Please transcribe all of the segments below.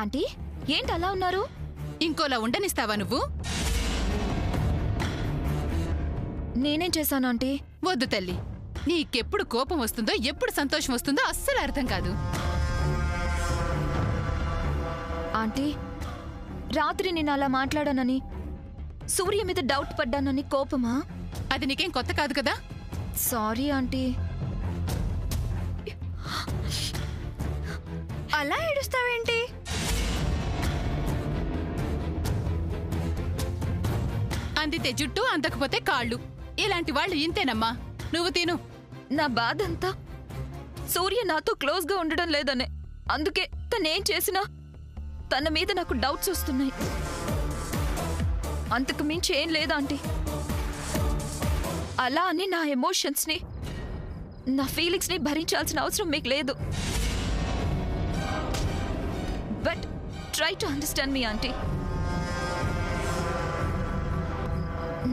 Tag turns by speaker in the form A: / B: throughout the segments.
A: Aunty ఏంటి అలా ఉన్నారు?
B: ఇంకోలా ఉండనిస్తావా నువ్వు?
A: నేనేం చేశాను ఆంటీ?
B: వద్దు తల్లి, నీకెప్పుడు కోపం వస్తుందో ఎప్పుడు సంతోషం వస్తుందో అస్సలు అర్థం కాదు.
A: ఆంటీ రాత్రి నేను అలా మాట్లాడానని, సూర్య మీద డౌట్ పడ్డానని కోపమా?
B: అది నీకేం కొత్త కాదు కదా.
A: Sorry aunty.
C: అలా ఏడుస్తావేంటి?
B: అందితే జుట్టు, అందకపోతే కాళ్ళు. ఇలాంటి వాళ్ళు ఇంతేనమ్మా. నువ్వు తిను.
A: నా బాధంతా సూర్య నాతో క్లోజ్గా ఉండడం లేదనే. అందుకే తనేం చేసినా తన మీద నాకు డౌట్స్ వస్తున్నాయి. అంతకు మించి ఏం లేదా ఆంటీ. అలా అని నా ఎమోషన్స్ని, నా ఫీలింగ్స్ని భరించాల్సిన అవసరం మీకు లేదు. But try to understand me aunty.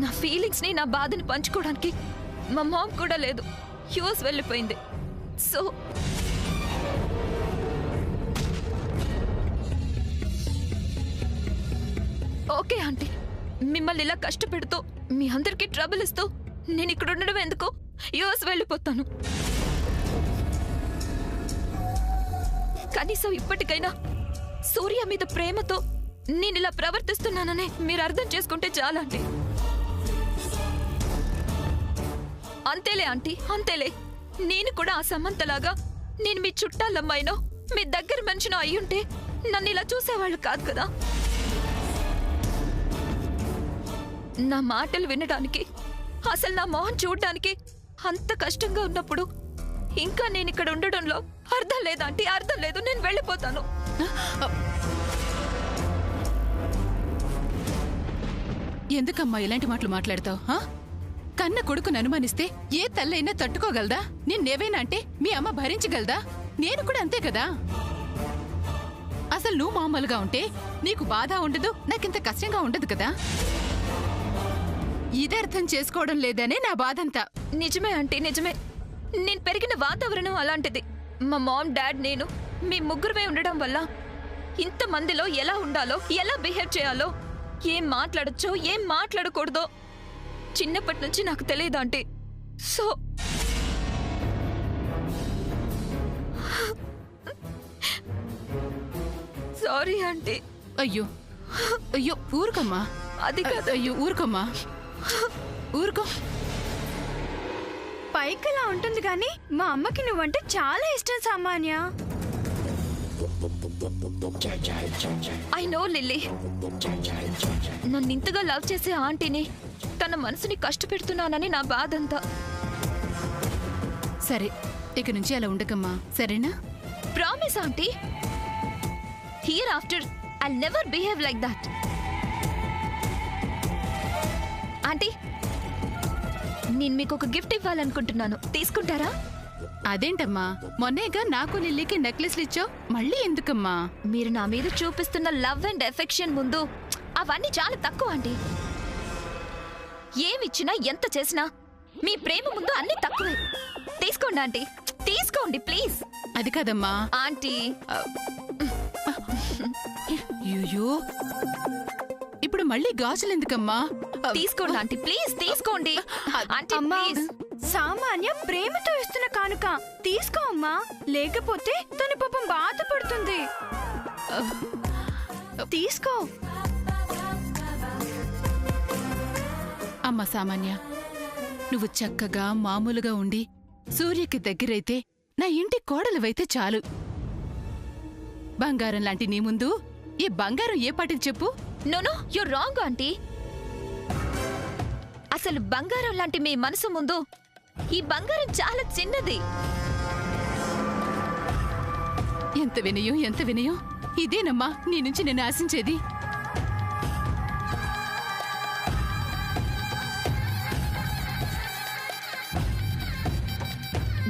A: నా ఫీలింగ్స్ని, నా బాధని పంచుకోవడానికి మా మామ్ కూడా లేదు. యూఎస్ వెళ్ళిపోయింది. సో ఓకే ఆంటీ, మిమ్మల్ని ఇలా కష్టపెడుతూ మీ అందరికీ ట్రబుల్ ఇస్తూ నేను ఇక్కడ ఉండడం ఎందుకు? యూఎస్ వెళ్ళిపోతాను. కనీసం ఇప్పటికైనా సూర్య మీద ప్రేమతో నేను ఇలా ప్రవర్తిస్తున్నాననే మీరు అర్థం చేసుకుంటే చాలా ఆంటీ. అంతేలే ఆంటీ, అంతేలే. నేను కూడా ఆ సమంతలాగా నేను మీ చుట్టాలమ్మాయినో మీ దగ్గర మనిషినో అయ్యుంటే నన్ను ఇలా చూసేవాళ్ళు కాదు కదా. నా మాటలు వినడానికి, అసలు నా మొహం చూడడానికి అంత కష్టంగా ఉన్నప్పుడు ఇంకా నేను ఇక్కడ ఉండడంలో అర్థం లేదాంటీ, అర్థం లేదు. నేను వెళ్ళిపోతాను.
B: ఎందుకమ్మా ఇలాంటి మాటలు మాట్లాడతావు? కన్న కొడుకును అనుమానిస్తే ఏ తల్లైనా తట్టుకోగలదా? నిన్నేవైనా అంటే మీ అమ్మ భరించగలదా? నేను కూడా అంతే కదా. అసలు నువ్వు మామూలుగా ఉంటే నీకు బాధ ఉండదు, నాకింత కష్టంగా ఉండదు కదా. ఇదే అర్థం చేసుకోవడం లేదనే నా బాధంతా.
A: నిజమే ఆంటీ, నిజమే. నేను పెరిగిన వాతావరణం అలాంటిది. మా మామ్, డాడ్, నేను మీ ముగ్గురమే ఉండడం వల్ల ఇంతమందిలో ఎలా ఉండాలో, ఎలా బిహేవ్ చేయాలో, ఏం మాట్లాడచ్చో, ఏం మాట్లాడకూడదో చిన్నప్పటి నుంచి నాకు తెలియదు ఆంటీ. So sorry aunty.
B: అయ్యో అయ్యో ఊరుకమ్మా.
A: అది కాదు.
B: అయ్యో ఊరుకోమ్మా, ఊరుకో.
C: పైకలా ఉంటుంది కానీ మా అమ్మకి నువ్వంటే చాలా ఇష్టం సామాన్య.
A: ఐ నో లిల్లీ, నన్ను ఇంతగా లవ్ చేసే ఆంటీని తన మనసుని కష్టపెడుతున్నానని నా బాధంతా.
B: సరే, ఇక నుంచి అలా ఉండకమ్మా, సరేనా?
A: Promise aunty. Here after I never behave like that. Aunty, నేను మీకు ఒక గిఫ్ట్ ఇవ్వాలనుకుంటున్నాను, తీసుకుంటారా?
B: అదేంటమ్మా, మొన్నేగా నాకు లిల్లీకి నెక్లెస్లు ఇచ్చావు, మళ్ళీ ఎందుకమ్మా?
A: మీరు నా మీద చూపిస్తున్న లవ్ అండ్ ఎఫెక్షన్ ముందు అవన్నీ చాలా తక్కువ ఆంటీ. ఏమిచ్చినా, ఎంత చేసినా మీ ప్రేమ ముందు అన్ని తక్కువే. తీసుకోండి ఆంటీ, తీసుకోండి ప్లీజ్.
B: అది కాదమ్మా
A: ఆంటీ.
B: అయ్యో, ఇప్పుడు మళ్ళీ గాజులు ఎందుకమ్మా?
A: తీసుకోండి ఆంటీ, ప్లీజ్ తీసుకోండి. ఆంటీ
C: అమ్మా,
A: ప్లీజ్.
C: సామాన్య ప్రేమతో ఇస్తున్న కానుక తీసుకో అమ్మా, లేకపోతే తన పాపం బాధపడుతుంది. తీసుకో.
B: అమ్మ సామాన్య, నువ్వు చక్కగా మామూలుగా ఉండి సూర్యకి దగ్గరైతే నా ఇంటి కోడలువైతే చాలు. బంగారం లాంటి నీ ముందు ఈ బంగారం ఏ పాటిది చెప్పు?
A: No, you're wrong aunty. అసలు బంగారం లాంటి మీ మనసు ముందు ఈ బంగారం చాలా చిన్నది.
B: ఎంత వినయం, ఎంత వినయం. ఇదేనమ్మా నీ నుంచి నేను ఆశించేది.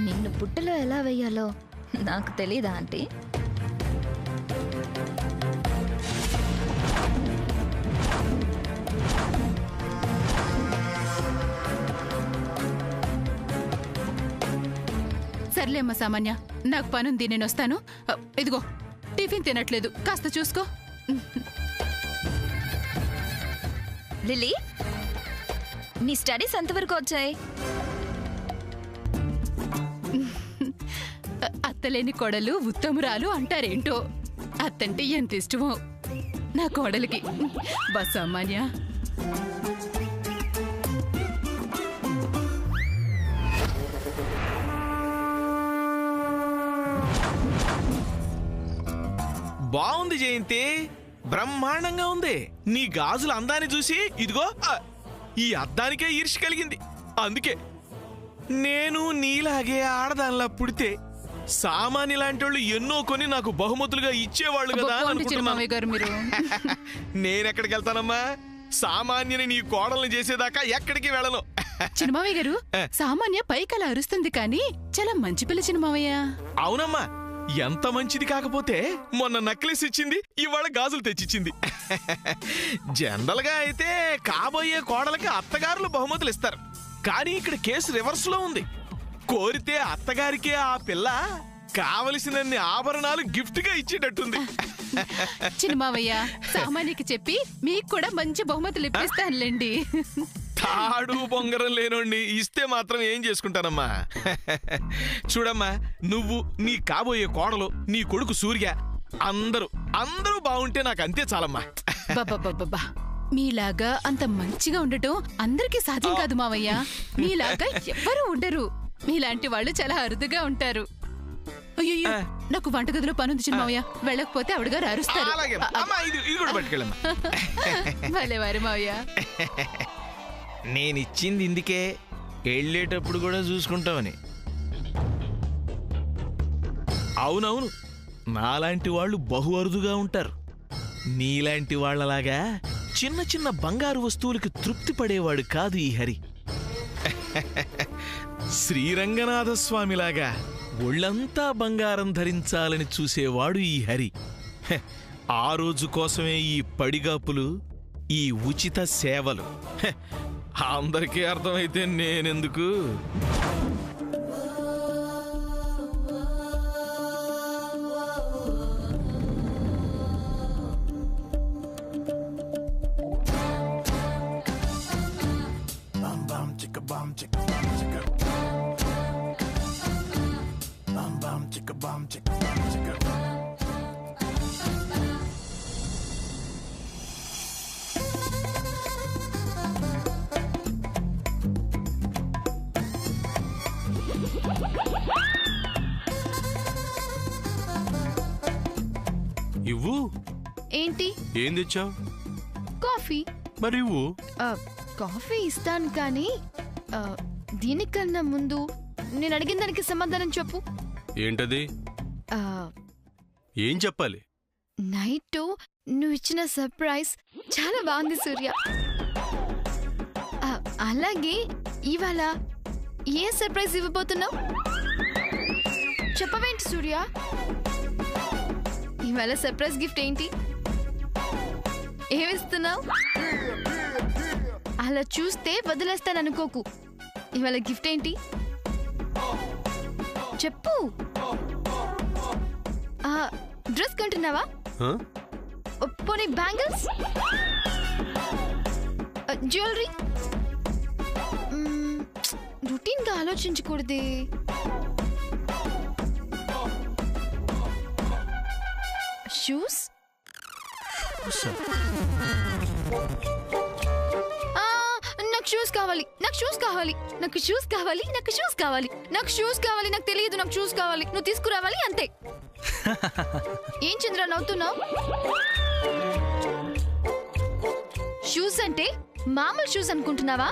A: నిన్ను పుట్టలో ఎలా వెయ్యాలో నాకు తెలీదా ఆంటీ?
B: సర్లే అమ్మ సామాన్య, నాకు పనుంది, నేను వస్తాను. ఇదిగో టిఫిన్ తినట్లేదు, కాస్త చూసుకో.
A: లిల్లీ, నీ స్టడీస్ ఎంతవరకు వచ్చాయి?
B: అత్తలేని కోడలు ఉత్తమురాలు అంటారేంటో. అత్తంటే ఎంత ఇష్టమో నా కోడలికి. బస్ సామాన్య.
D: బాగుంది జయంతి, బ్రహ్మాండంగా ఉంది. నీ గాజుల అందాన్ని చూసి ఇదిగో ఈ అద్దానికే ఈర్ష్య కలిగింది. అందుకే నేను నీలాగే ఆడదానిలా పుడితే సామాన్య లాంటి వాళ్ళు ఎన్నో కొని నాకు బహుమతులుగా ఇచ్చేవాళ్ళు కదా
B: చిన్నమావయ్య గారు మీరు.
D: నేనెక్కడికి వెళ్తానమ్మా? సామాన్యని నీ కోడల్ని చేసేదాకా ఎక్కడికి వెళ్ళను.
B: చిన్నమావయ్య గారు, సామాన్య పైకి అలా అరుస్తుంది కానీ చాలా మంచి పిల్ల చిన్నమావయ్య.
D: అవునమ్మా, ఎంత మంచిది. కాకపోతే మొన్న నక్లెస్ ఇచ్చింది, ఇవాళ గాజులు తెచ్చిచ్చింది. జనరల్ గా అయితే కాబోయే కోడలకి అత్తగారులు బహుమతులు ఇస్తారు. కానీ ఇక్కడ కేసు రివర్స్ లో ఉంది. కోరితే అత్తగారికే ఆ పిల్ల కావలసినన్ని ఆభరణాలు గిఫ్ట్ గా ఇచ్చేటట్టుంది.
B: చిన్నమావయ్య, సామాన్యకి చెప్పి మీకు కూడా మంచి బహుమతులు ఇప్పిస్తానులేండి.
D: తాడు బొంగరం లేనోడిని ఇస్తే మాత్రం ఏం చేసుకుంటానమ్మా? చూడమ్మా, నువ్వు, నీ కాబోయే కోడలు, నీ కొడుకు సూర్య, అందరూ బాగుంటే నాకు అంతే చాలమ్మా.
B: బాబా, మీలాగా అంత మంచిగా ఉండటం అందరికీ సాధ్యం కాదు మావయ్య. మీలాగా ఎవ్వరూ ఉండరు. మీలాంటి వాళ్ళు చాలా అరుదుగా ఉంటారు. అయ్యో, నాకు వంటగదిలో పనుంది చిన్నమావయ్య, వెళ్ళకపోతే ఆవిడగారు అరుస్తారు. భలేవారు మావయ్య.
D: నేనిచ్చింది ఇందుకే, వెళ్ళేటప్పుడు కూడా చూసుకుంటామని. అవునవును, నాలాంటి వాళ్ళు బహు అరుదుగా ఉంటారు. నీలాంటి వాళ్లలాగా చిన్న చిన్న బంగారు వస్తువులకి తృప్తి పడేవాడు కాదు ఈ హరి. శ్రీరంగనాథస్వామిలాగా ఒళ్ళంతా బంగారం ధరించాలని చూసేవాడు ఈ హరి. ఆ రోజు కోసమే ఈ పడిగాపులు, ఈ ఉచిత సేవలు. అందరికీ అర్థమైతే నేనెందుకు? ఇవ్వు.
C: ఏంటి?
D: ఏం తెచ్చావు?
C: కాఫీ.
D: మరి ఇవ్వు.
C: కాఫీ ఇస్తాను కానీ దీనికన్నా ముందు నేను అడిగిన దానికి సమాధానం చెప్పు.
D: ఏంటది? ఏం చెప్పాలి?
C: నైట్ నువ్వు ఇచ్చిన సర్ప్రైజ్ చాలా బాగుంది సూర్య. అలాగే ఇవాళ ఏ సర్ప్రైజ్ ఇవ్వబోతున్నావు చెప్పవేంటి సూర్య? ఇవాళ సర్ప్రైజ్ గిఫ్ట్ ఏంటి? ఏమిస్తున్నావు? అలా చూస్తే వదిలేస్తాననుకోకు. ఇవాళ గిఫ్ట్ ఏంటి చెప్పు. డ్రెస్ కొంటున్నావా? పోనీ బ్యాంగిల్స్, జ్యువెలరీ? రొటీన్ గా ఆలోచించకూడదే. షూస్? నాకు షూస్ కావాలి, నాకు షూస్ కావాలి, నాకు షూస్ కావాలి, నాకు షూస్ కావాలి, నాకు షూస్ కావాలి. నాకు తెలియదు, నాకు షూస్ కావాలి. నువ్వు తీసుకురావాలి అంతే. ఏం చంద్ర నవ్వుతున్నావు? షూస్ అంటే మామూలు షూస్ అనుకుంటున్నావా?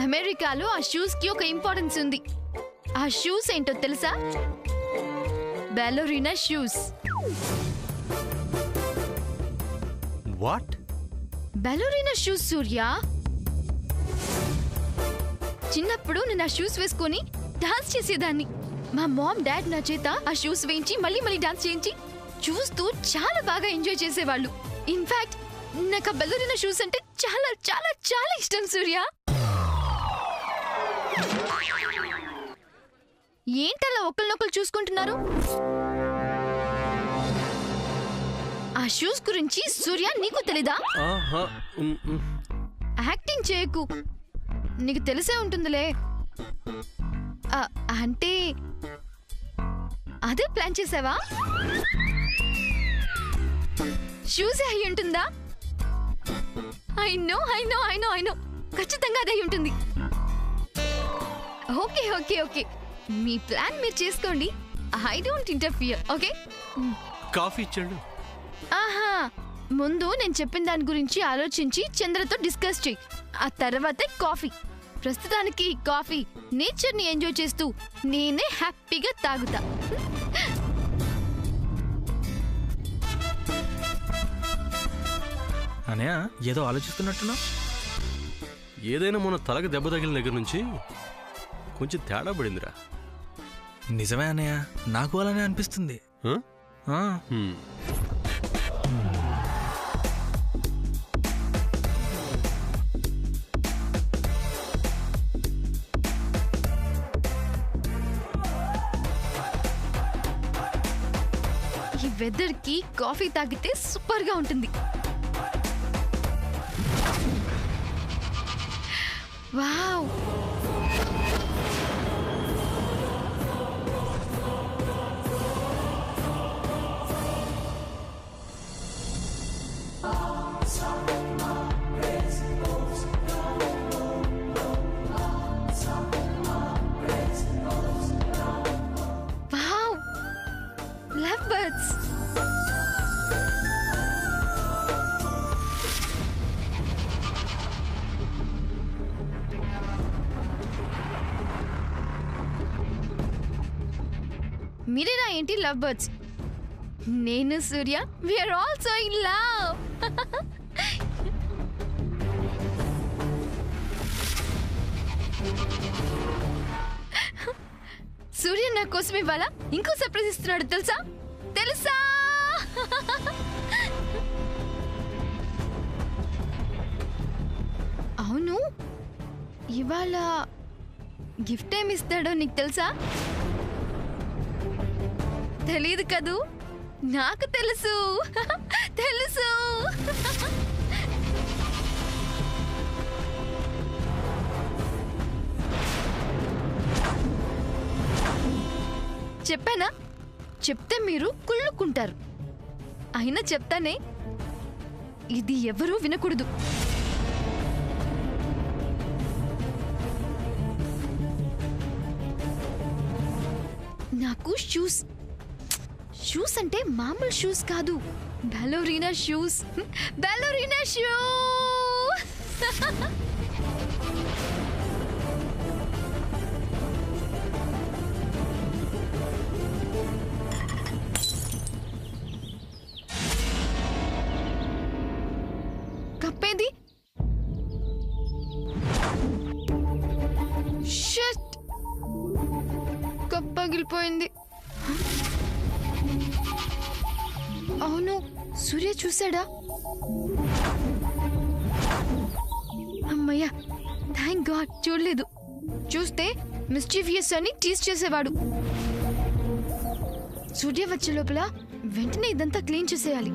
C: అమెరికాలో ఆ షూస్ కి ఒక ఇంపార్టెన్స్ ఉంది. ఆ షూస్ ఏంటో తెలుసా? బాలెరినా షూస్.
D: వాట్?
C: బాలెరినా షూస్ సూర్య. చిన్నప్పుడు నేను ఆ షూస్ వేసుకొని డాన్స్ చేసేదాన్ని. మా మామ్ డాడ్ నా చేత ఆ షూస్ వేయించి మళ్ళీ మళ్ళీ డాన్స్ చేయించి చూస్తూ చాలా బాగా ఎంజాయ్ చేసేవాళ్ళు. ఇన్ఫాక్ట్ నాకు ఆ బాలెరినా షూస్ అంటే చాలా చాలా చాలా ఇష్టం సూర్య. ఏంటలా ఒకరినొకరు చూసుకుంటున్నారు? ఆ షూస్ గురించి సూర్య నీకు తెలీదా? యాక్టింగ్ చేయకు, నీకు తెలిసే ఉంటుందిలే. అంటే అదే ప్లాన్ చేసావా? షూసే అయి ఉంటుందా? ఐ నో ఖచ్చితంగా అదే అయి ఉంటుంది. ఓకే ఓకే ఓకే, మీ ప్లాన్ మీరు చేసుకోండి. I don't interfere. Okay,
E: coffee ఇచ్చాడు.
C: ఆహా, ముందు నేను చెప్పిన దాని గురించి ఆలోచించి చంద్రతో డిస్కస్ చెయ్యి. ఆ తర్వాతే కాఫీ. ప్రస్తుతానికి కాఫీ నేచర్ ని ఎంజాయ్ చేస్తూ నేనే హ్యాపీగా తాగుతా.
F: అనయా ఏదో ఆలోచిస్తున్నట్టున్నా?
E: ఏదైనా మన తలకు దెబ్బ తగిలిన దగ్గర నుంచి కొంచెం తేడా పడిందిరా.
F: నిజమే అన్నయ్య, నాకు అలానే అనిపిస్తుంది.
C: ఈ వెదర్ కి కాఫీ తాగితే సూపర్ గా ఉంటుంది. Wow, wow, love birds. మీరేనా ఏంటి లవ్ బర్డ్స్? నేను సూర్య, we are also in love. సూర్య నా కోసం ఇవాళ ఇంకో సర్ప్రైజ్ ఇస్తున్నాడు తెలుసా? తెలుసా? అవును, ఇవాళ గిఫ్ట్ ఏమి ఇస్తాడో నీకు తెలుసా? తెలీదు కదూ? నాకు తెలుసు. తెలుసు. చెప్పానా? చెప్తే మీరు కుళ్ళుకుంటారు. అయినా చెప్తానే, ఇది ఎవరూ వినకూడదు. నాకు షూస్ అంటే మామూలు షూస్ కాదు, బాలోరీనా షూస్. బాలోరీనా షూ. కప్పేది? షట్, కప్ పగిలిపోయింది. అవును, సూర్య చూసాడా? అమ్మయ్యా, థ్యాంక్ గాడ్ చూడలేదు. చూస్తే మిస్చీవియస్ అని టీస్ చేసేవాడు. సూర్య వచ్చే లోపల వెంటనే ఇదంతా క్లీన్ చేసేయాలి.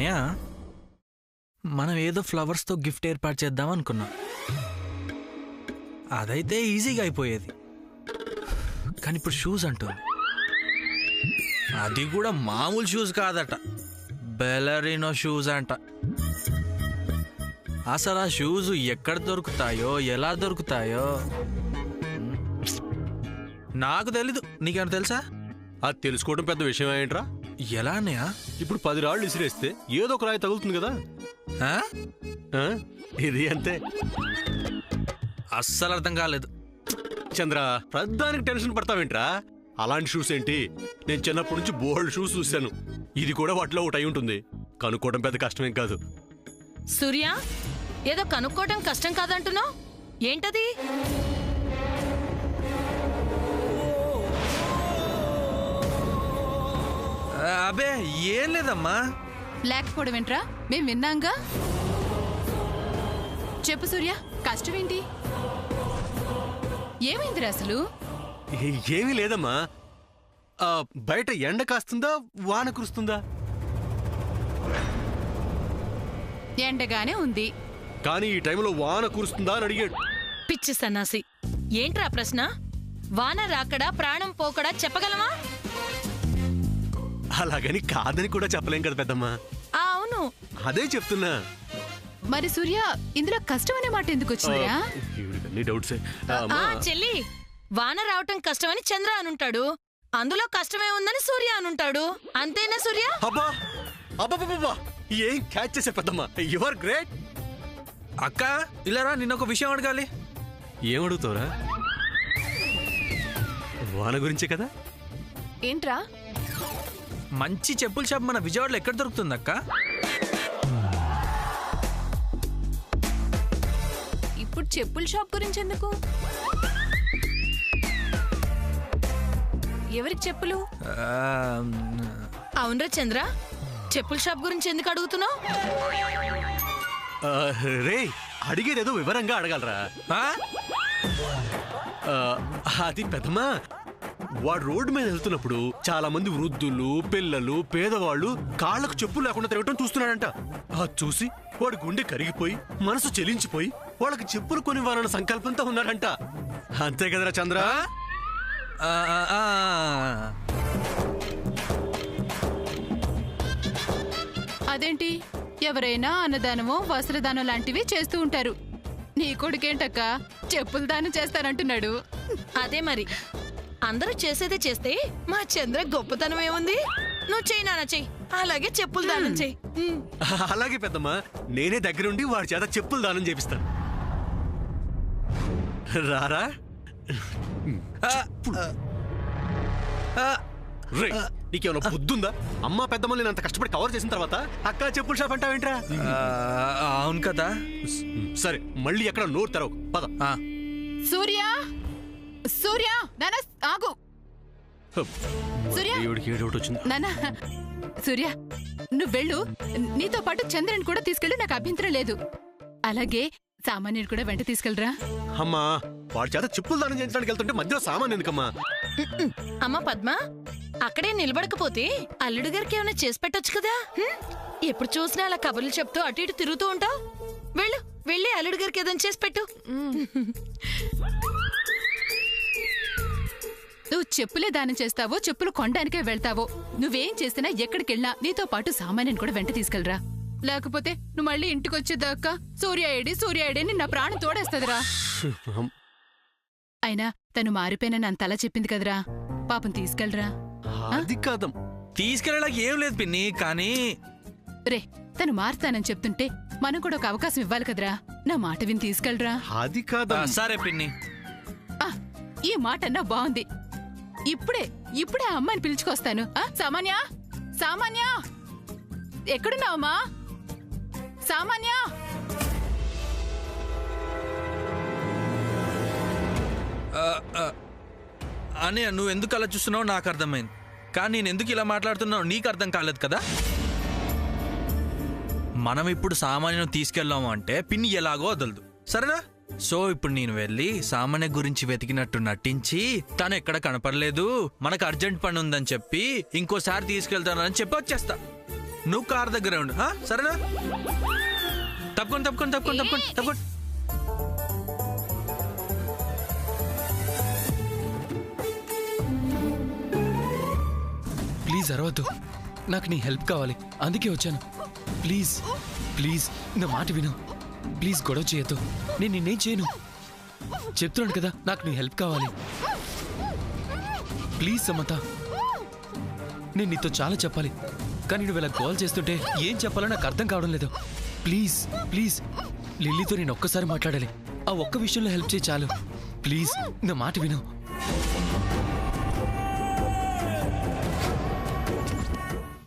F: అన్నయ్య మనం ఏదో ఫ్లవర్స్తో గిఫ్ట్ ఏర్పాటు చేద్దాం అనుకున్నాం. అదైతే ఈజీగా అయిపోయేది. కానీ ఇప్పుడు షూస్ అంటుంది. అది కూడా మామూలు షూస్ కాదట, బెలరినో షూస్ అంట. అసలు ఆ షూస్ ఎక్కడ దొరుకుతాయో ఎలా దొరుకుతాయో నాకు తెలీదు. నీకేమైనా తెలుసా?
E: అది తెలుసుకోవడం పెద్ద విషయం ఏంట్రా?
F: ఎలా అన్నయ్య?
E: ఇప్పుడు 10 రాళ్ళు విసిరేస్తే ఏదో ఒక రాయి తగులుతుంది కదా.
F: ఆ?
E: ఆ? ఇది అంతే.
F: అస్సలు అర్థం కాలేదు.
E: చంద్ర, ప్రధానికి టెన్షన్ పడతావేంట్రా? అలాంటి షూస్ ఏంటి? నేను చిన్నప్పటి నుంచి బోల్డ్ షూస్ చూశాను. ఇది కూడా వాటిలో ఒకటి అయి ఉంటుంది. కనుక్కోవడం పెద్ద కష్టమేం కాదు.
G: సూర్య, ఏదో కనుక్కోవటం కష్టం కాదంటున్నావు, ఏంటది?
F: అబే ఏం లేదమ్మా.
B: లేకపోవడం ఏంట్రా, మేం విన్నాంగా. చెప్పు సూర్య, కష్టమేంటి? ఏమైందిరా అసలు?
E: ఏమీ లేదమ్మా. బయట ఎండ కాస్తుందా వాన కురుస్తుందా?
B: ఎండగానే ఉంది.
E: కానీ ఈ టైంలో వాన కురుస్తుందా అని అడిగాడు.
G: పిచ్చి సన్నాసి, ఏంట్రా ప్రశ్న? వాన రాకడా ప్రాణం పోకడా చెప్పగలమా?
E: అలాగని కాదని కూడా చెప్పలేం కదా పెద్దమ్మా.
G: అవును,
E: అదే చెప్తున్నా.
B: మరి సూర్య, ఇందులో కష్టం అనే మాట ఎందుకు వచ్చిందిరా?
E: ఈవిడికన్నీ డౌట్సే.
G: చెల్లి, వాన రావటం కష్టమని చంద్ర అనుంటాడు, అందులో కష్టమే ఉందని సూర్య అనుంటాడు. అంతేనా సూర్య?
E: అబ్బా అబ్బా, ఏం క్యాచ్ చేసే పెద్దమ్మా. You are great.
F: అక్క ఇలారా, నిన్న ఒక విషయం అడగాలి.
E: ఏమడుగుతావురా? వాన గురించే కదా.
B: ఏంట్రా?
F: మంచి చెప్పుల షాప్ మన విజయవాడలో ఎక్కడ దొరుకుతుంది అక్క?
B: ఇప్పుడు చెప్పుల షాప్ గురించి ఎందుకు? ఎవరికి చెప్పులు?
G: అవునరా చంద్ర, చెప్పుల షాప్ గురించి ఎందుకు అడుగుతున్నావు?
E: రే, అడిగేదేదో వివరంగా అడగలరా? అది పెద్దమ్మా, వాడు రోడ్డు మీద వెళ్తున్నప్పుడు చాలా మంది వృద్ధులు, పిల్లలు, పేదవాళ్ళు కాళ్లకు చెప్పులు లేకుండా తిరగటం చూస్తున్నాడంట. అది చూసి వాడు గుండె కరిగిపోయి మనసు చెలించిపోయి వాళ్ళకి చెప్పులు కొనివ్వాలన్న సంకల్పంతో ఉన్నాడంట. అంతే కదరా చంద్ర?
B: అదేంటి, ఎవరైనా అన్నదానమో వస్త్రదానం లాంటివి చేస్తూ ఉంటారు. నీ కొడుకేంటక్క చెప్పుల దానం చేస్తానంటున్నాడు?
G: అదే మరి, అందరూ చేసేదే చేస్తే మా చంద్ర గొప్పతనం ఏముంది? నువ్వు చెయ్యి నాన్న, చెయ్యి. అలాగే చెప్పులు దానం చెయ్యి.
E: అలాగే పెద్దమ్మా, నేనే దగ్గరుండి వాడి చేత చెప్పులు దానం చేపిస్తాను. రారా? రే, నీకేమైనా బుద్ధుందా? అమ్మా పెద్దమ్మల్ని నేను అంత కష్టపడి కవర్ చేసిన తర్వాత అక్క చెప్పుల షాప్ అంటావేంట్రా?
F: అవును కదా.
E: సరే, మళ్ళీ ఎక్కడ నోరు తెరవు, పద.
B: సూర్య, సూర్య, నాన్న ఆగు. సూర్య, నాన్న, సూర్య నువ్వు వెళ్ళు. నీతో పాటు చంద్రన్ కూడా తీసుకెళ్ళి, నాకు అభ్యంతరం లేదు. అలాగే సామాన్యుడు కూడా వెంట తీసుకెళ్ళరా.
E: అమ్మా, వాడి చేత చెప్పులు దానం చేయించడానికి వెళ్తుంటే మధ్యలో సామాన్ ఎందుకమ్మా?
G: అమ్మా పద్మ, అక్కడే నిలబడకపోతే అల్లుడు గారికి ఏమైనా చేసి పెట్టొచ్చు కదా. ఎప్పుడు చూసినా అలా కబుర్లు చెప్తూ అటు ఇటు తిరుగుతూ ఉంటావు. వెళ్ళు, వెళ్ళి అల్లుడు గారికి ఏదైనా చేసి పెట్టు.
B: నువ్వు చెప్పులే దానం చేస్తావో చెప్పులు కొనడానికే వెళ్తావో, నువ్వేం చేసినా ఎక్కడికెళ్ళినా నీతో పాటు సామాన్యుని కూడా వెంట తీసుకెళ్ళరా. లేకపోతే నువ్వు మళ్ళీ ఇంటికి వచ్చేదాకా సూర్య ఏడి నా ప్రాణం తోడేస్తుందిరా. అయినా తను మారిపోయినని అంతలా చెప్పింది కదరా, పాపం తీసుకెళ్ళరా.
E: అది కాదం,
F: తీసుకెళ్ళడానికి ఏం లేదు పిన్ని. కానీ
B: రే, తను మారుతానని చెప్తుంటే మనం కూడా ఒక అవకాశం ఇవ్వాలి కదరా. నా మాట విని తీసుకెళ్ళరా.
E: అది కాదా?
F: సరే పిన్ని.
B: ఈ మాట అన్నా బాగుంది. ఇప్పుడే ఆ అమ్మాయిని పిలుచుకొస్తాను. సామాన్య, సామాన్య, ఎక్కడున్నావమ్మా? సామాన్య.
F: అన్నయ్య, నువ్వు ఎందుకు అలా చూస్తున్నావు నాకు అర్థమైంది. కానీ నేను ఎందుకు ఇలా మాట్లాడుతున్నావు నీకు అర్థం కాలేదు కదా. మనం ఇప్పుడు సామాన్యం తీసుకెళ్ళాము అంటే పిన్ని ఎలాగో వదలదు, సరేనా? సో ఇప్పుడు నేను వెళ్ళి సామాన్య గురించి వెతికినట్టు నటించి తను ఎక్కడ కనపడలేదు, మనకు అర్జెంట్ పని ఉందని చెప్పి ఇంకోసారి తీసుకెళ్తానని చెప్పి వచ్చేస్తా. నువ్వు కార్ దగ్గరే ఉండు సరేనా? తప్పుకోండి తప్పుకోండి తప్పుకోండి తప్పుకోండి తప్పుకోండి.
H: ప్లీజ్ అరవద్దు, నాకు నీ హెల్ప్ కావాలి, అందుకే వచ్చాను. ప్లీజ్ ప్లీజ్ నా మాట విను. ప్లీజ్ గొడవ చేయొద్దు, నేను నిన్నేం చేయను. చెప్తున్నాను కదా, నాకు నీ హెల్ప్ కావాలి. ప్లీజ్ సమత, నేను నీతో చాలా చెప్పాలి, కానీ నువ్వు ఇలా కాల్ చేస్తుంటే ఏం చెప్పాలో నాకు అర్థం కావడం లేదు. ప్లీజ్ ప్లీజ్ లిల్లీతో నేను ఒక్కసారి మాట్లాడాలి, ఆ ఒక్క విషయంలో హెల్ప్ చేయి చాలు. ప్లీజ్ నా మాట విను.